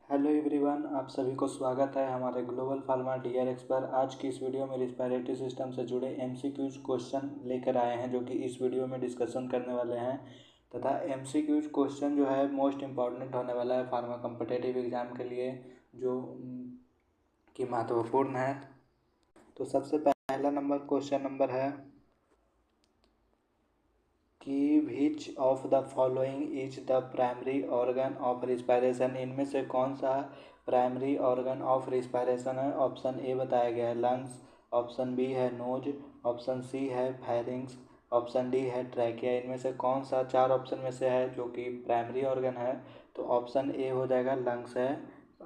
Hello everyone, आप सभी को स्वागत है हमारे ग्लोबल फार्मा डीआरएक्स पर। आज की इस वीडियो में रिस्पायरेटरी सिस्टम से जुड़े एमसीक्यूज क्वेश्चन लेकर आए हैं, जो कि इस वीडियो में डिस्कशन करने वाले हैं। तथा एमसीक्यूज क्वेश्चन जो है मोस्ट इम्पॉर्टेंट होने वाला है फार्मा कम्पिटिटिव एग्जाम के लिए, जो कि महत्वपूर्ण है। तो सबसे पहला नंबर क्वेश्चन नंबर है कि which of the following is the primary organ of respiration. इनमें से कौन सा प्राइमरी ऑर्गन ऑफ रिस्पायरेशन है। ऑप्शन ए बताया गया है लंग्स, ऑप्शन बी है नोज, ऑप्शन सी है फेरिंग्स, ऑप्शन डी है ट्रैकिया। इनमें से कौन सा चार ऑप्शन में से है जो कि प्राइमरी ऑर्गन है। तो ऑप्शन ए हो जाएगा, लंग्स है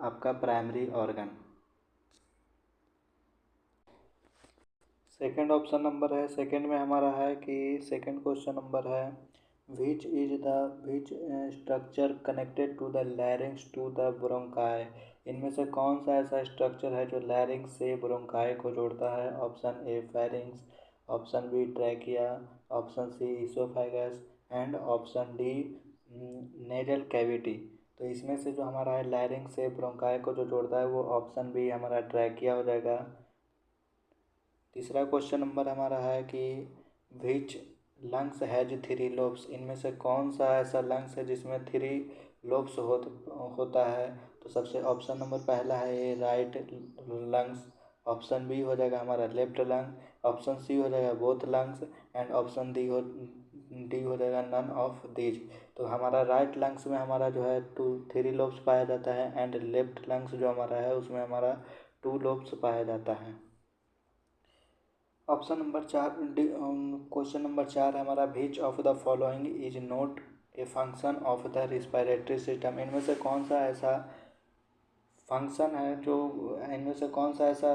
आपका primary organ. Second option number है, सेकंड में हमारा है कि सेकंड क्वेश्चन नंबर है which structure connected to the larynx to the bronchi. इनमें से कौन सा ऐसा स्ट्रक्चर है जो लैरिंग्स से ब्रोंकाई को जोड़ता है। Option A pharynx, option B trachea, option C oesophagus and option D nasal cavity. तो इसमें से जो हमारा है लैरिंग्स से ब्रोंकाई को जो जोड़ता है वो ऑप्शन बी हमारा ट्रैकिया हो जाएगा। तीसरा क्वेश्चन नंबर हमारा है कि विच लंग्स हैज थ्री लोब्स। इनमें से कौन सा ऐसा लंग्स है जिसमें थ्री लोब्स होता है। तो सबसे ऑप्शन नंबर पहला है ये राइट लंग्स, ऑप्शन बी हो जाएगा हमारा लेफ्ट लंग, ऑप्शन सी हो जाएगा both lungs and option D हो जाएगा नन ऑफ दीज। तो हमारा राइट लंग्स में हमारा जो है थ्री लोब्स पाया जाता है एंड लेफ्ट लंग्स जो हमारा है उसमें हमारा टू लोब्स पाया जाता है। ऑप्शन नंबर चार, क्वेश्चन नंबर चार है हमारा विच of the following is not a function of the respiratory system. इनमें से कौन सा ऐसा फंक्शन है जो इनमें से कौन सा ऐसा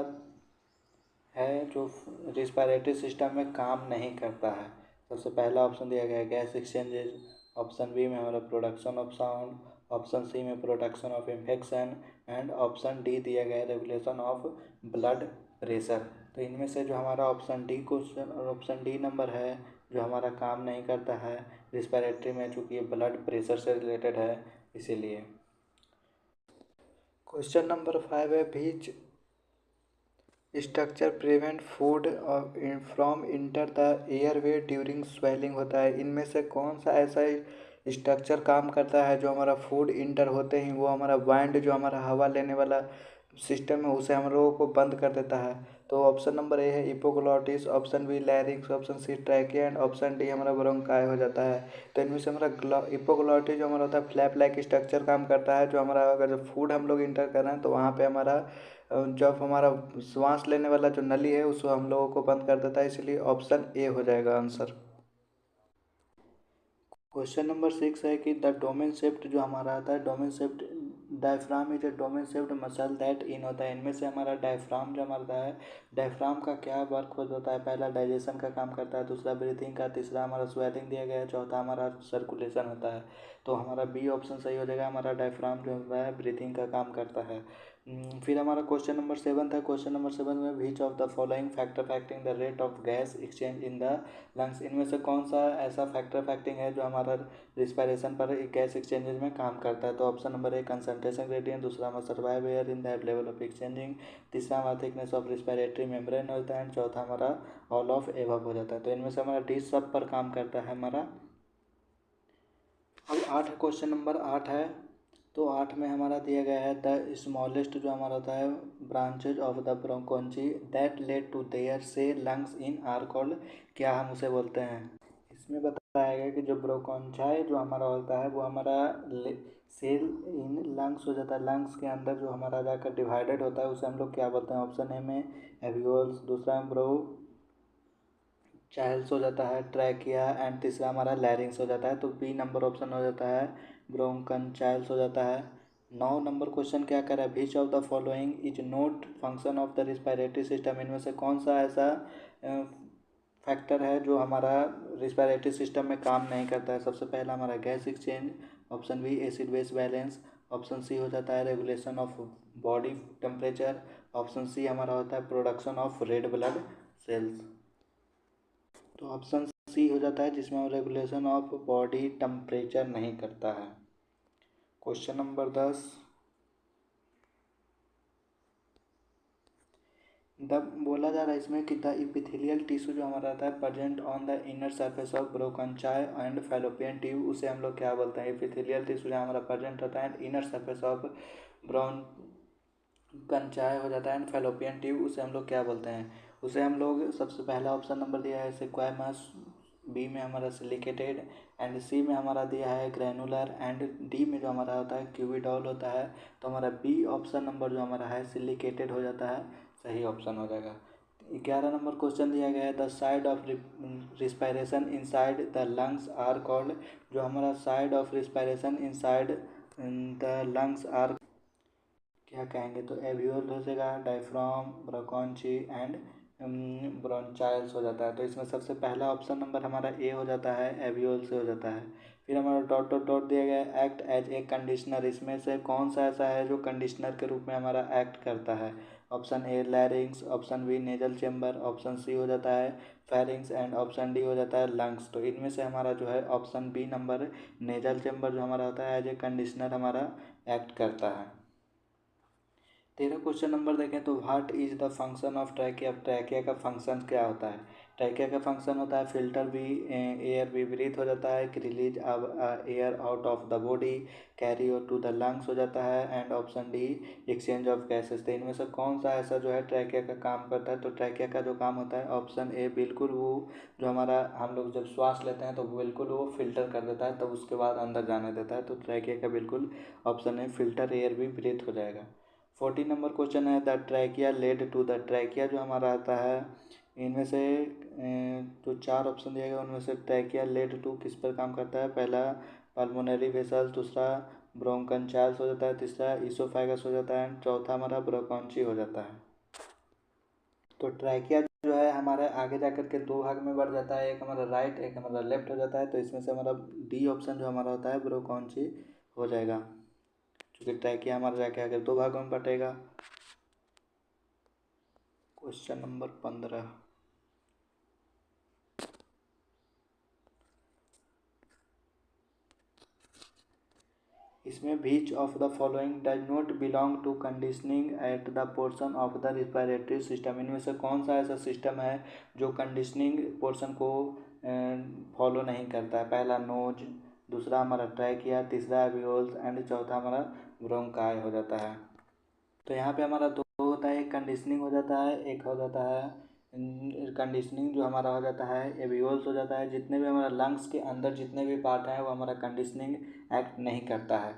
है जो रिस्पायरेटरी सिस्टम में काम नहीं करता है। सबसे पहला ऑप्शन दिया गया है गैस एक्सचेंजेज, ऑप्शन बी में हमारा production of sound, option C में production of infection and option D दिया गया है रेगुलेशन ऑफ ब्लड प्रेशर। तो इनमें से जो हमारा ऑप्शन डी क्वेश्चन और ऑप्शन डी नंबर है जो हमारा काम नहीं करता है रिस्पायरेटरी में, चूँकि ये ब्लड प्रेशर से रिलेटेड है इसीलिए। क्वेश्चन नंबर 5 है which structure prevent food from enter the airway during swallowing होता है। इनमें से कौन सा ऐसा स्ट्रक्चर काम करता है जो हमारा फूड इंटर होते ही वो हमारा वाइंड जो हमारा हवा लेने वाला सिस्टम है उसे हम लोगों को बंद कर देता है। तो ऑप्शन नंबर ए है epiglottis, option B larynx, option C trachea and option D हमारा ब्रोंकाई हो जाता है। तो इनमें से हमारा इपोग्लॉटिस जो हमारा होता है फ्लैप लाइक स्ट्रक्चर काम करता है, जो हमारा अगर जब फूड हम लोग इंटर कर रहे हैं तो वहाँ पे हमारा जब हमारा श्वास लेने वाला जो नली है उसको हम लोगों को बंद कर देता है, इसलिए ऑप्शन ए हो जाएगा आंसर। क्वेश्चन नंबर 6 है कि द डोमेन शेफ्ट जो हमारा आता है dome shaped diaphragm is a dome shaped muscle that in होता है। इनमें से हमारा डायफ्राम जो हमारा है डायफ्राम का क्या वर्क होता है। पहला डाइजेशन का काम करता है, दूसरा ब्रीथिंग का, तीसरा हमारा स्वेलिंग दिया गया है, चौथा हमारा सर्कुलेशन होता है। तो हमारा बी ऑप्शन सही हो जाएगा, हमारा डायफ्राम जो होता है ब्रीथिंग का काम करता है। फिर हमारा क्वेश्चन नंबर 7 था। क्वेश्चन नंबर 7 में which of the following factor affecting the rate of gas exchange in the lungs. इनमें से कौन सा ऐसा फैक्टर फैक्टिंग है जो हमारा रिस्पायरेशन पर गैस एक्सचेंजेज में काम करता है। तो ऑप्शन नंबर ए कंसंट्रेशन ग्रेडियंट, दूसरा हमारा survive air in that level of exchanging, तीसरा हमारा थिकनेस ऑफ रिस्पायरेटरी मेम्ब्रेन होता है, चौथा हमारा ऑल ऑफ एबव हो जाता है। तो इनमें से हमारा डी सब पर काम करता है हमारा। अब क्वेश्चन नंबर 8 है। तो 8 में हमारा दिया गया है द स्मॉलेस्ट जो हमारा होता है branches of the bronchi that lead to their से लंग्स इन आर कॉल्ड। क्या हम उसे बोलते हैं। इसमें बताया गया कि जो ब्रोंकोन्चाई जो हमारा होता है वो हमारा सेल इन लंग्स हो जाता है। लंग्स के अंदर जो हमारा जाकर डिवाइडेड होता है उसे हम लोग क्या बोलते हैं। ऑप्शन ए में एवियोल्स, दूसरा में ब्रो चाइल्स हो जाता है ट्रैकिया एंड तीसरा हमारा लैरिंग्स हो जाता है। तो बी नंबर ऑप्शन हो जाता है ब्रोंकन चाइल्स हो जाता है। 9 नंबर क्वेश्चन क्या कर रहा है विच of the following is not function of the respiratory system. इनमें से कौन सा ऐसा फैक्टर है जो हमारा रिस्पायरेटरी सिस्टम में काम नहीं करता है। सबसे पहला हमारा gas exchange, option B acid base balance, option C हो जाता है regulation of body temperature, option C हमारा होता है production of red blood cells. तो ऑप्शन सी हो जाता है जिसमें रेगुलेशन ऑफ बॉडी टेम्परेचर नहीं करता है। क्वेश्चन नंबर 10 बोला जा रहा है इसमें कि द इपिथेलियल टिश्यू जो हमारा रहता है present on the inner surface of bronchi and fallopian tube, उसे हम लोग क्या बोलते हैं? इपिथेलियल टिश्यू जो हमारा प्रेजेंट होता है इनर सरफेस ऑफ ब्रोंकाई हो जाता है एंड फैलोपियन ट्यूब, उसे हम लोग क्या बोलते हैं? उसे हम लोग, सबसे पहला ऑप्शन नंबर दिया है स्क्वायमस, बी में हमारा सिलिकेटेड, एंड सी में हमारा दिया है ग्रैनुलर, एंड डी में जो हमारा होता है क्यूबिडॉल होता है। तो हमारा बी ऑप्शन नंबर जो हमारा है सिलिकेटेड हो जाता है, सही ऑप्शन हो जाएगा। 11 नंबर क्वेश्चन दिया गया है the site of respiration inside the lungs are called, जो हमारा site of respiration inside the lungs are क्या कहेंगे? तो एल्वियोल हो जाएगा, डायफ्राम, ब्रोंची एंड ब्रोंचाइल्स हो जाता है। तो इसमें सबसे पहला ऑप्शन नंबर हमारा ए हो जाता है, एल्वियोल से हो जाता है। फिर हमारा डॉट डॉट डॉट दिया गया है एक्ट एज ए कंडीशनर, इसमें से कौन सा ऐसा है जो कंडीशनर के रूप में हमारा एक्ट करता है? Option A larynx, option B nasal chamber, option C हो जाता है फेरिंग्स, एंड ऑप्शन डी हो जाता है लंग्स। तो इनमें से हमारा जो है option B number nasal chamber जो हमारा होता है एज ए कंडीशनर हमारा एक्ट करता है। 13 क्वेश्चन नंबर देखें तो what is the function of trachea, trachea का फंक्शन क्या होता है? ट्रैकिया का फंक्शन होता है फिल्टर भी एयर भी ब्रीथ हो जाता है, release air out of the body, carry to the lungs हो जाता है, and option D exchange of gases. तो इनमें से कौन सा ऐसा जो है ट्रैकिया का काम करता है? तो ट्रैकिया का जो काम होता है ऑप्शन ए, बिल्कुल वो जो हमारा हम लोग जब श्वास लेते हैं तो बिल्कुल वो फिल्टर कर देता है, तब उसके बाद अंदर जाने देता है। तो ट्रैकिया का बिल्कुल ऑप्शन ए फिल्टर एयर भी ब्रीथ हो जाएगा। 14 नंबर क्वेश्चन है the trachea lead to, the trachea जो हमारा आता है इनमें से जो चार ऑप्शन दिया गया उनमें से ट्रैकिया लेड टू किस पर काम करता है? पहला पल्मोनरी वेसल, दूसरा ब्रोंकनचाइल्स हो जाता है, तीसरा इसोफेगस हो जाता है, चौथा हमारा ब्रोंची हो जाता है। तो ट्रैकिया जो है हमारा आगे जाकर के दो भाग में बढ़ जाता है, एक हमारा राइट एक हमारा लेफ्ट हो जाता है। तो इसमें से हमारा डी ऑप्शन जो हमारा होता है ब्रोंची हो जाएगा, क्योंकि ट्रैकिया हमारा जाके आगे दो भागों में बटेगा। क्वेश्चन नंबर 15, इसमें which of the following does not belong to conditioning at the portion of the respiratory system, इनमें से कौन सा ऐसा सिस्टम है जो कंडीशनिंग पोर्शन को फॉलो नहीं करता है? पहला नोज, दूसरा हमारा ट्रैकिया, तीसरा एल्वियोल्स, एंड चौथा हमारा ब्रोंकाई हो जाता है। तो यहाँ पे हमारा दो होता है, एक कंडीशनिंग हो जाता है, एक हो जाता है कंडीशनिंग जो हमारा हो जाता है एवियोल्स हो जाता है। जितने भी हमारा लंग्स के अंदर जितने भी पार्ट हैं वो हमारा कंडीशनिंग एक्ट नहीं करता है,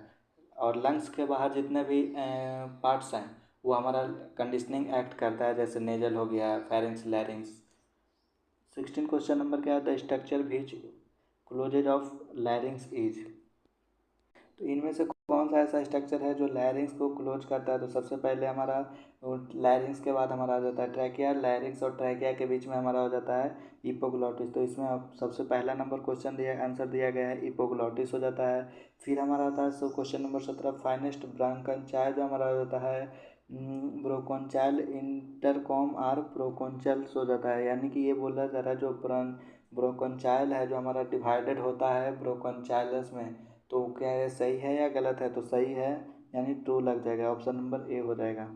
और लंग्स के बाहर जितने भी पार्ट्स हैं वो हमारा कंडीशनिंग एक्ट करता है, जैसे नेजल हो गया, फेरिंग्स, लैरिंग्स। 16 क्वेश्चन नंबर क्या है the structure which closes of larynx is, तो इनमें से कौन सा ऐसा स्ट्रक्चर है जो लैरिंग्स को क्लोज करता है? तो सबसे पहले हमारा लैरिंग्स के बाद हमारा आ जाता है ट्रैकिया, लैरिंग्स और ट्रैकिया के बीच में हमारा हो जाता है इपोग्लॉटिस। तो इसमें अब सबसे पहला नंबर क्वेश्चन दिया आंसर दिया गया है इपोग्लॉटिस हो जाता है। फिर हमारा आता है क्वेश्चन नंबर 17 फाइनेस्ट ब्रांकनचाइल जो हमारा हो जाता है ब्रोकोंचाइल इंटरकॉम आर प्रोकोंचल्स हो जाता है, यानी कि ये बोला जा रहा है जो ब्रोकोंचाइल है जो हमारा डिवाइडेड होता है ब्रोकोंचाइलस में, तो क्या ये सही है या गलत है? तो सही है, यानी ट्रू लग जाएगा, ऑप्शन नंबर ए हो जाएगा।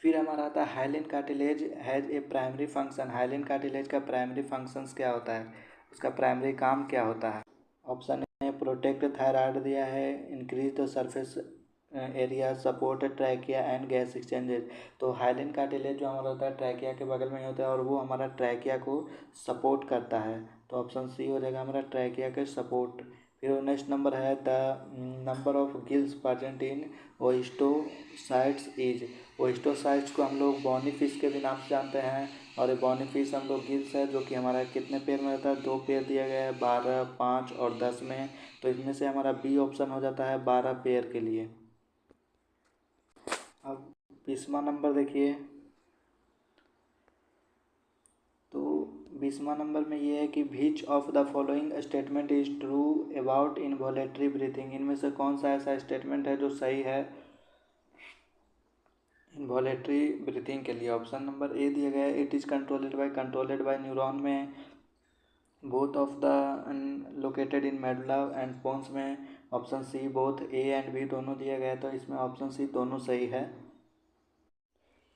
फिर हमारा आता है hyaline cartilage has a primary function, hyaline cartilage का प्राइमरी फंक्शंस क्या होता है? उसका प्राइमरी काम क्या होता है? ऑप्शन ए प्रोटेक्ट थायराइड दिया है, increase the surface area, support trachea and gas exchanges. तो हाइलिन कार्टिलेज जो हमारा होता है ट्रैकिया के बगल में ही होता है और वो हमारा ट्रैकिया को सपोर्ट करता है। तो ऑप्शन सी हो जाएगा हमारा ट्रैकिया के सपोर्ट। फिर नेक्स्ट नंबर है the number of gills present in osteocytes is, osteocytes को हम लोग बॉनी फिश के भी नाम से जानते हैं, और ये बॉनी फिश हम लोग गिल्स है जो कि हमारा कितने पेयर में रहता है? दो पेयर दिया गया है, 12, 5 और 10 में। तो इसमें से हमारा बी ऑप्शन हो जाता है 12 पेयर के लिए। अब 20वां नंबर देखिए, तो 20वां नंबर में ये है कि which of the following statement is true about involuntary breathing, इनमें से कौन सा ऐसा स्टेटमेंट है जो सही है इनवॉलेटरी ब्रीथिंग के लिए? ऑप्शन नंबर ए दिया गया है it is controlled by neuron में, both of the located in medulla and pons में, option C both A and B दोनों दिया गया है। तो इसमें ऑप्शन सी दोनों सही है।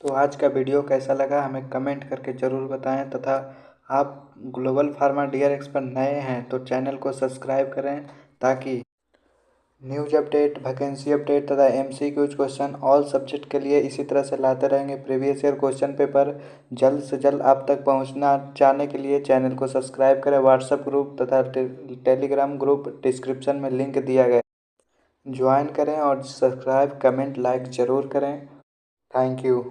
तो आज का वीडियो कैसा लगा हमें कमेंट करके ज़रूर बताएं, तथा आप ग्लोबल फार्मा DRX पर नए हैं तो चैनल को सब्सक्राइब करें, ताकि न्यूज अपडेट, वैकेंसी अपडेट तथा MCQs क्वेश्चन ऑल सब्जेक्ट के लिए इसी तरह से लाते रहेंगे। प्रीवियस ईयर क्वेश्चन पेपर जल्द से जल्द आप तक पहुंचना चाहने के लिए चैनल को सब्सक्राइब करें। व्हाट्सएप ग्रुप तथा टेलीग्राम ग्रुप डिस्क्रिप्शन में लिंक दिया गया, ज्वाइन करें और सब्सक्राइब, कमेंट, लाइक ज़रूर करें। Thank you.